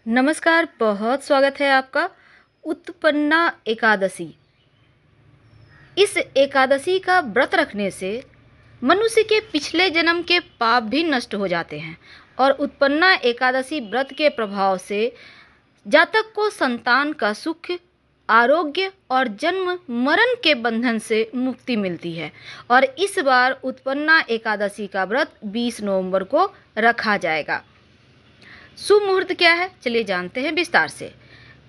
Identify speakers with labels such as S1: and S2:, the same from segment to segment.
S1: नमस्कार, बहुत स्वागत है आपका। उत्पन्ना एकादशी। इस एकादशी का व्रत रखने से मनुष्य के पिछले जन्म के पाप भी नष्ट हो जाते हैं और उत्पन्ना एकादशी व्रत के प्रभाव से जातक को संतान का सुख, आरोग्य और जन्म मरण के बंधन से मुक्ति मिलती है। और इस बार उत्पन्ना एकादशी का व्रत 20 नवंबर को रखा जाएगा। शुभ मुहूर्त क्या है, चलिए जानते हैं विस्तार से।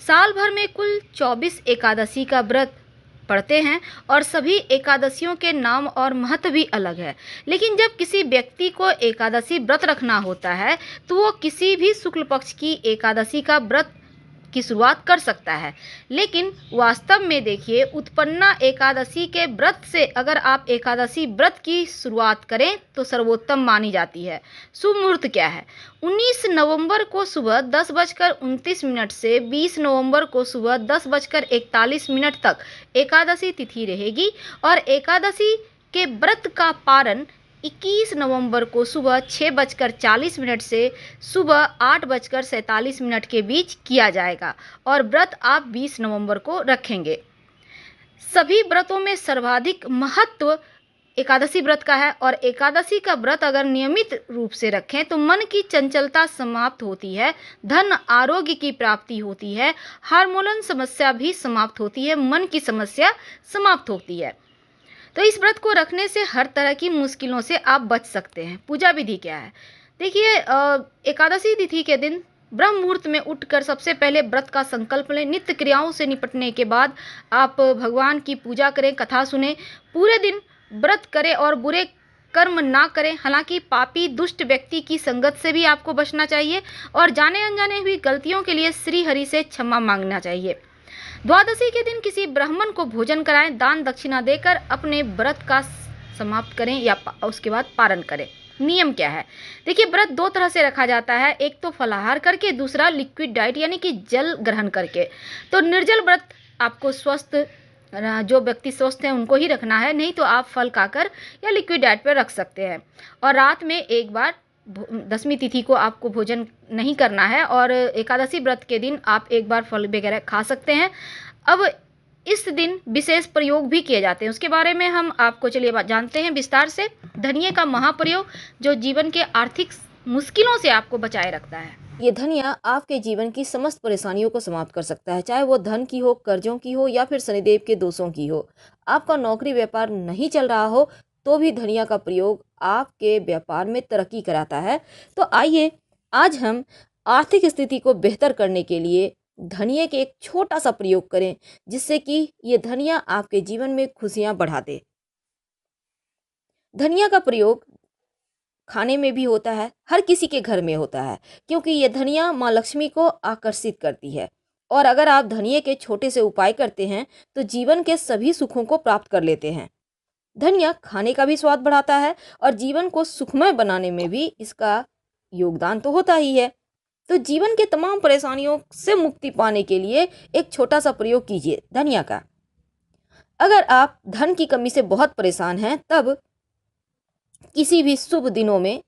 S1: साल भर में कुल 24 एकादशी का व्रत पढ़ते हैं और सभी एकादशियों के नाम और महत्व भी अलग है। लेकिन जब किसी व्यक्ति को एकादशी व्रत रखना होता है तो वो किसी भी शुक्ल पक्ष की एकादशी का व्रत की शुरुआत कर सकता है। लेकिन वास्तव में देखिए, उत्पन्ना एकादशी के व्रत से अगर आप एकादशी व्रत की शुरुआत करें तो सर्वोत्तम मानी जाती है। शुभ मुहूर्त क्या है? 19 नवंबर को सुबह 10:29 से 20 नवंबर को सुबह 10:41 तक एकादशी तिथि रहेगी और एकादशी के व्रत का पारण 21 नवंबर को सुबह 6:40 से सुबह 8:47 के बीच किया जाएगा और व्रत आप 20 नवंबर को रखेंगे। सभी व्रतों में सर्वाधिक महत्व एकादशी व्रत का है और एकादशी का व्रत अगर नियमित रूप से रखें तो मन की चंचलता समाप्त होती है, धन आरोग्य की प्राप्ति होती है, हार्मोनल समस्या भी समाप्त होती है, मन की समस्या समाप्त होती है। तो इस व्रत को रखने से हर तरह की मुश्किलों से आप बच सकते हैं। पूजा विधि क्या है? देखिए, एकादशी तिथि के दिन ब्रह्म मुहूर्त में उठकर सबसे पहले व्रत का संकल्प लें। नित्य क्रियाओं से निपटने के बाद आप भगवान की पूजा करें, कथा सुने, पूरे दिन व्रत करें और बुरे कर्म ना करें। हालांकि पापी दुष्ट व्यक्ति की संगत से भी आपको बचना चाहिए और जाने अनजाने हुई गलतियों के लिए श्री हरि से क्षमा मांगना चाहिए। द्वादशी के दिन किसी ब्राह्मण को भोजन कराएं, दान दक्षिणा देकर अपने व्रत का समाप्त करें या उसके बाद पारण करें। नियम क्या है? देखिए, व्रत दो तरह से रखा जाता है, एक तो फलाहार करके, दूसरा लिक्विड डाइट यानी कि जल ग्रहण करके। तो निर्जल व्रत आपको स्वस्थ, जो व्यक्ति स्वस्थ हैं उनको ही रखना है, नहीं तो आप फल खाकर या लिक्विड डाइट पर रख सकते हैं। और रात में एक बार दशमी तिथि को आपको भोजन नहीं करना है और एकादशी व्रत के दिन आप एक बार फल वगैरह खा सकते हैं। अब इस दिन विशेष प्रयोग भी किए जाते हैं, उसके बारे में हम आपको चलिए जानते हैं विस्तार से। धनिये का महाप्रयोग जो जीवन के आर्थिक मुश्किलों से आपको बचाए रखता है।
S2: ये धनिया आपके जीवन की समस्त परेशानियों को समाप्त कर सकता है, चाहे वो धन की हो, कर्जों की हो या फिर शनिदेव के दोषों की हो। आपका नौकरी व्यापार नहीं चल रहा हो तो भी धनिया का प्रयोग आपके व्यापार में तरक्की कराता है। तो आइए आज हम आर्थिक स्थिति को बेहतर करने के लिए धनिये के एक छोटा सा प्रयोग करें, जिससे कि ये धनिया आपके जीवन में खुशियां बढ़ा दे। धनिया का प्रयोग खाने में भी होता है, हर किसी के घर में होता है, क्योंकि ये धनिया माँ लक्ष्मी को आकर्षित करती है। और अगर आप धनिये के छोटे से उपाय करते हैं तो जीवन के सभी सुखों को प्राप्त कर लेते हैं। धनिया खाने का भी स्वाद बढ़ाता है और जीवन को सुखमय बनाने में भी इसका योगदान तो होता ही है। तो जीवन के तमाम परेशानियों से मुक्ति पाने के लिए एक छोटा सा प्रयोग कीजिए धनिया का। अगर आप धन की कमी से बहुत परेशान हैं, तब किसी भी शुभ दिनों में,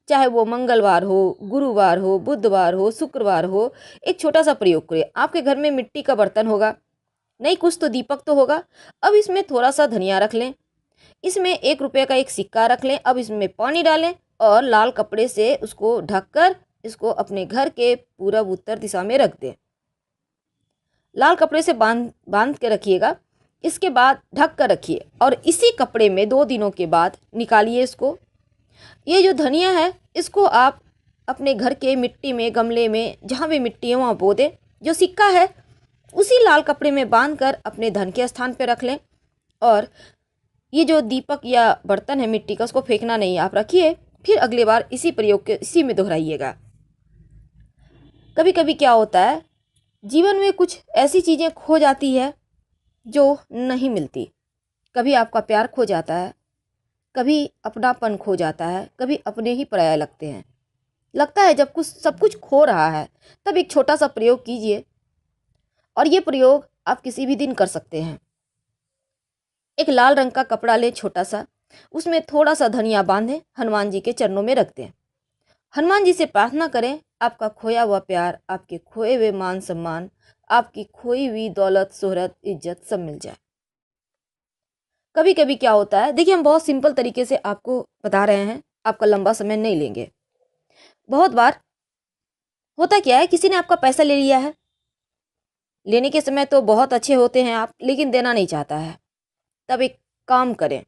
S2: चाहे वो मंगलवार हो, गुरुवार हो, बुधवार हो, शुक्रवार हो, एक छोटा सा प्रयोग करें। आपके घर में मिट्टी का बर्तन होगा, नहीं कुछ तो दीपक तो होगा। अब इसमें थोड़ा सा धनिया रख लें, इसमें 1 रुपये का एक सिक्का रख लें। अब इसमें पानी डालें और लाल कपड़े से उसको ढककर इसको अपने घर के पूरब उत्तर दिशा में रख दें। लाल कपड़े से बांध बांध के रखिएगा। इसके बाद ढक कर रखिए और इसी कपड़े में 2 दिनों के बाद निकालिए इसको। ये जो धनिया है इसको आप अपने घर के मिट्टी में, गमले में, जहाँ भी मिट्टी है वहाँ बो दें। जो सिक्का है उसी लाल कपड़े में बांधकर अपने धन के स्थान पर रख लें। और ये जो दीपक या बर्तन है मिट्टी का, उसको फेंकना नहीं, आप रखिए। फिर अगली बार इसी प्रयोग के इसी में दोहराइएगा। कभी कभी क्या होता है, जीवन में कुछ ऐसी चीज़ें खो जाती है जो नहीं मिलती। कभी आपका प्यार खो जाता है, कभी अपनापन खो जाता है, कभी अपने ही पराया लगते हैं। लगता है जब कुछ सब कुछ खो रहा है, तब एक छोटा सा प्रयोग कीजिए। और ये प्रयोग आप किसी भी दिन कर सकते हैं। एक लाल रंग का कपड़ा लें छोटा सा, उसमें थोड़ा सा धनिया बांधें, हनुमान जी के चरणों में रख दें। हनुमान जी से प्रार्थना करें आपका खोया हुआ प्यार, आपके खोए हुए मान सम्मान, आपकी खोई हुई दौलत, शोहरत, इज्जत सब मिल जाए। कभी कभी क्या होता है, देखिए हम बहुत सिंपल तरीके से आपको बता रहे हैं, आपका लंबा समय नहीं लेंगे। बहुत बार होता क्या है, किसी ने आपका पैसा ले लिया है, लेने के समय तो बहुत अच्छे होते हैं आप, लेकिन देना नहीं चाहता है। तब एक काम करें,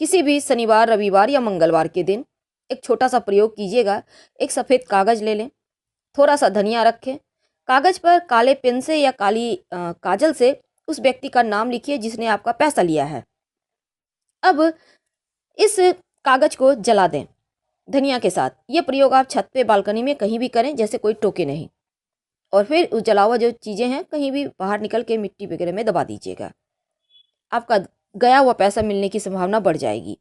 S2: किसी भी शनिवार, रविवार या मंगलवार के दिन एक छोटा सा प्रयोग कीजिएगा। एक सफ़ेद कागज ले लें, थोड़ा सा धनिया रखें, कागज पर काले पेन से या काली काजल से उस व्यक्ति का नाम लिखिए जिसने आपका पैसा लिया है। अब इस कागज को जला दें धनिया के साथ। ये प्रयोग आप छत पे, बालकनी में कहीं भी करें, जैसे कोई टोके नहीं। और फिर उस जला हुआ जो चीज़ें हैं कहीं भी बाहर निकल के मिट्टी वगैरह में दबा दीजिएगा। आपका गया हुआ पैसा मिलने की संभावना बढ़ जाएगी।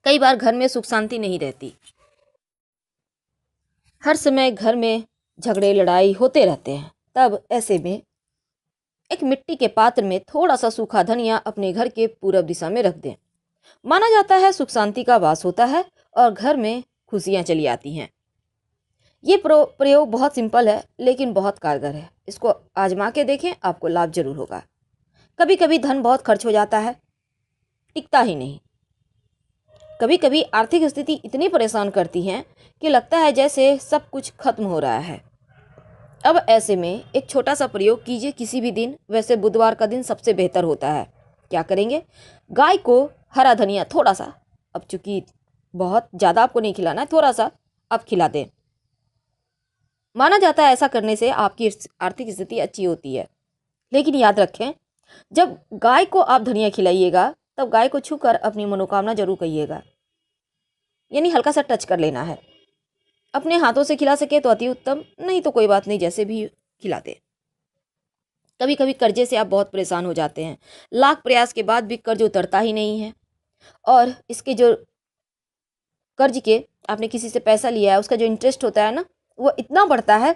S2: कई बार घर में सुख शांति नहीं रहती, हर समय घर में झगड़े लड़ाई होते रहते हैं। तब ऐसे में एक मिट्टी के पात्र में थोड़ा सा सूखा धनिया अपने घर के पूरब दिशा में रख दें। माना जाता है सुख शांति का वास होता है और घर में खुशियां चली आती हैं। ये प्रयोग बहुत सिंपल है लेकिन बहुत कारगर है। इसको आजमा के देखें, आपको लाभ जरूर होगा। कभी कभी धन बहुत खर्च हो जाता है, टिकता ही नहीं। कभी कभी आर्थिक स्थिति इतनी परेशान करती है कि लगता है जैसे सब कुछ खत्म हो रहा है। अब ऐसे में एक छोटा सा प्रयोग कीजिए किसी भी दिन। वैसे बुधवार का दिन सबसे बेहतर होता है। क्या करेंगे, गाय को हरा धनिया थोड़ा सा, अब चूंकि बहुत ज़्यादा आपको नहीं खिलाना है, थोड़ा सा आप खिला दें। माना जाता है ऐसा करने से आपकी आर्थिक स्थिति अच्छी होती है। लेकिन याद रखें, जब गाय को आप धनिया खिलाइएगा तब गाय को छूकर अपनी मनोकामना जरूर कहिएगा, यानी हल्का सा टच कर लेना है। अपने हाथों से खिला सके तो अति उत्तम, नहीं तो कोई बात नहीं, जैसे भी खिला दे। कभी कभी कर्जे से आप बहुत परेशान हो जाते हैं, लाख प्रयास के बाद भी कर्ज उतरता ही नहीं है। और इसके जो कर्ज के आपने किसी से पैसा लिया है उसका जो इंटरेस्ट होता है ना, वो इतना बढ़ता है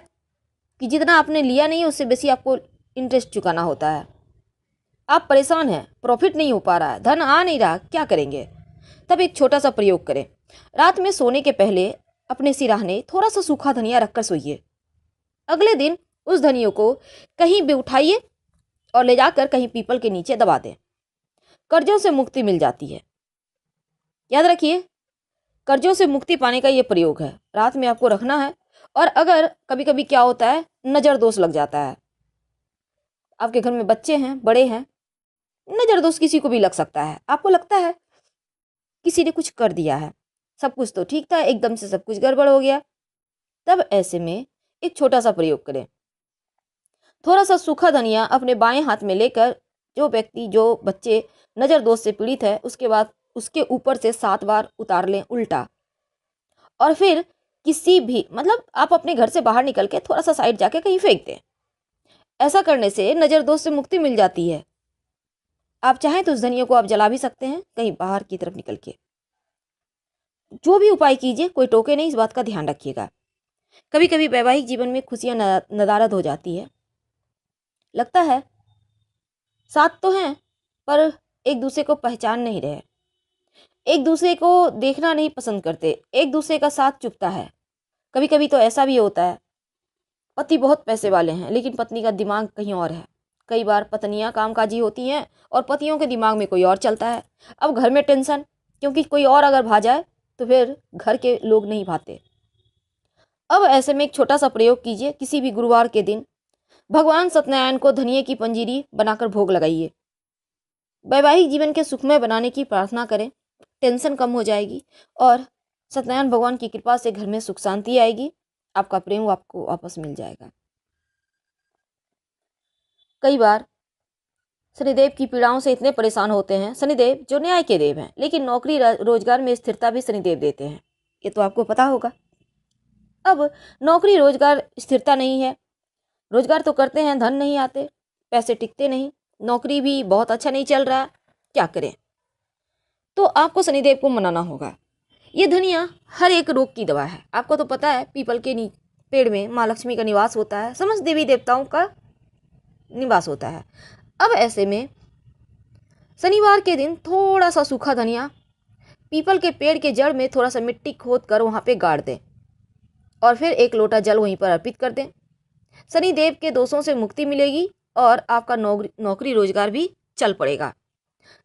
S2: कि जितना आपने लिया नहीं है उससे बेसी आपको इंटरेस्ट चुकाना होता है। आप परेशान हैं, प्रॉफिट नहीं हो पा रहा है, धन आ नहीं रहा, क्या करेंगे? तब एक छोटा सा प्रयोग करें। रात में सोने के पहले अपने सिराहने थोड़ा सा सूखा धनिया रखकर सोइए। अगले दिन उस धनिया को कहीं भी उठाइए और ले जाकर कहीं पीपल के नीचे दबा दें। कर्जों से मुक्ति मिल जाती है। याद रखिए, कर्जों से मुक्ति पाने का ये प्रयोग है, रात में आपको रखना है। और अगर कभी कभी क्या होता है, नज़र दोष लग जाता है, आपके घर में बच्चे हैं, बड़े हैं, नज़र दोष किसी को भी लग सकता है। आपको लगता है किसी ने कुछ कर दिया है, सब कुछ तो ठीक था, एकदम से सब कुछ गड़बड़ हो गया। तब ऐसे में एक छोटा सा प्रयोग करें। थोड़ा सा सूखा धनिया अपने बाएं हाथ में लेकर जो व्यक्ति, जो बच्चे नज़र दोष से पीड़ित है, उसके बाद उसके ऊपर से 7 बार उतार लें उल्टा। और फिर किसी भी, मतलब आप अपने घर से बाहर निकल के थोड़ा सा साइड जाके कहीं फेंक दें। ऐसा करने से नज़र दोष से मुक्ति मिल जाती है। आप चाहें तो उस धनिया को आप जला भी सकते हैं कहीं बाहर की तरफ निकल के। जो भी उपाय कीजिए, कोई टोके नहीं, इस बात का ध्यान रखिएगा। कभी कभी वैवाहिक जीवन में खुशियां नदारद हो जाती है, लगता है साथ तो हैं पर एक दूसरे को पहचान नहीं रहे, एक दूसरे को देखना नहीं पसंद करते, एक दूसरे का साथ चुभता है। कभी कभी तो ऐसा भी होता है, पति बहुत पैसे वाले हैं लेकिन पत्नी का दिमाग कहीं और है। कई बार पत्नियां कामकाजी होती हैं और पतियों के दिमाग में कोई और चलता है। अब घर में टेंशन, क्योंकि कोई और अगर भा जाए तो फिर घर के लोग नहीं भाते। अब ऐसे में एक छोटा सा प्रयोग कीजिए। किसी भी गुरुवार के दिन भगवान सत्यनारायण को धनिये की पंजीरी बनाकर भोग लगाइए। वैवाहिक जीवन के सुखमय बनाने की प्रार्थना करें, टेंशन कम हो जाएगी और सत्यनारायण भगवान की कृपा से घर में सुख शांति आएगी, आपका प्रेम आपको वापस मिल जाएगा। कई बार शनिदेव की पीड़ाओं से इतने परेशान होते हैं, शनिदेव जो न्याय के देव हैं, लेकिन नौकरी रोजगार में स्थिरता भी शनिदेव देते हैं, ये तो आपको पता होगा। अब नौकरी रोजगार स्थिरता नहीं है, रोजगार तो करते हैं, धन नहीं आते, पैसे टिकते नहीं, नौकरी भी बहुत अच्छा नहीं चल रहा, क्या करें? तो आपको शनिदेव को मनाना होगा। ये धनिया हर एक रोग की दवा है। आपको तो पता है पीपल के पेड़ में माँ लक्ष्मी का निवास होता है, समस्त देवी देवताओं का निवास होता है। अब ऐसे में शनिवार के दिन थोड़ा सा सूखा धनिया पीपल के पेड़ के जड़ में थोड़ा सा मिट्टी खोद कर वहाँ पे गाड़ दें। और फिर 1 लोटा जल वहीं पर अर्पित कर दें। शनि देव के दोषों से मुक्ति मिलेगी और आपका नौकरी रोजगार भी चल पड़ेगा।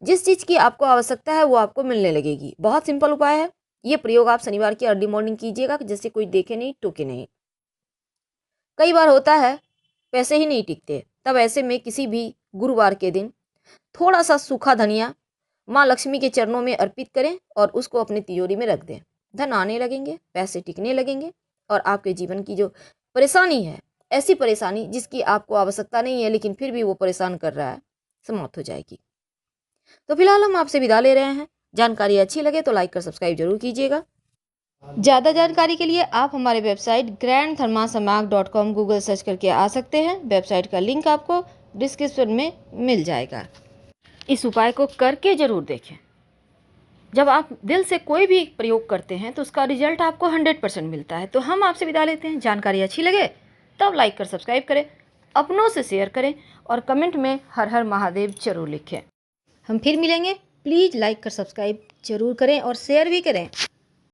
S2: जिस चीज़ की आपको आवश्यकता है वो आपको मिलने लगेगी। बहुत सिंपल उपाय है। ये प्रयोग आप शनिवार की अर्ली मॉर्निंग कीजिएगा, जिससे कोई देखे नहीं, टोके नहीं। कई बार होता है पैसे ही नहीं टिकते, तब ऐसे में किसी भी गुरुवार के दिन थोड़ा सा सूखा धनिया माँ लक्ष्मी के चरणों में अर्पित करें और उसको अपने तिजोरी में रख दें। धन आने लगेंगे, पैसे टिकने लगेंगे और आपके जीवन की जो परेशानी है, ऐसी परेशानी जिसकी आपको आवश्यकता नहीं है लेकिन फिर भी वो परेशान कर रहा है, समाप्त हो जाएगी। तो फिलहाल हम आपसे विदा ले रहे हैं। जानकारी अच्छी लगे तो लाइक कर सब्सक्राइब जरूर कीजिएगा। ज़्यादा जानकारी के लिए आप हमारे वेबसाइट grandtharmasamaak.com गूगल सर्च करके आ सकते हैं। वेबसाइट का लिंक आपको डिस्क्रिप्शन में मिल जाएगा। इस उपाय को करके ज़रूर देखें। जब आप दिल से कोई भी प्रयोग करते हैं तो उसका रिजल्ट आपको 100% मिलता है। तो हम आपसे विदा लेते हैं। जानकारी अच्छी लगे तब लाइक कर सब्सक्राइब करें, अपनों से शेयर करें और कमेंट में हर हर महादेव जरूर लिखें। हम फिर मिलेंगे। प्लीज़ लाइक कर सब्सक्राइब जरूर करें और शेयर भी करें।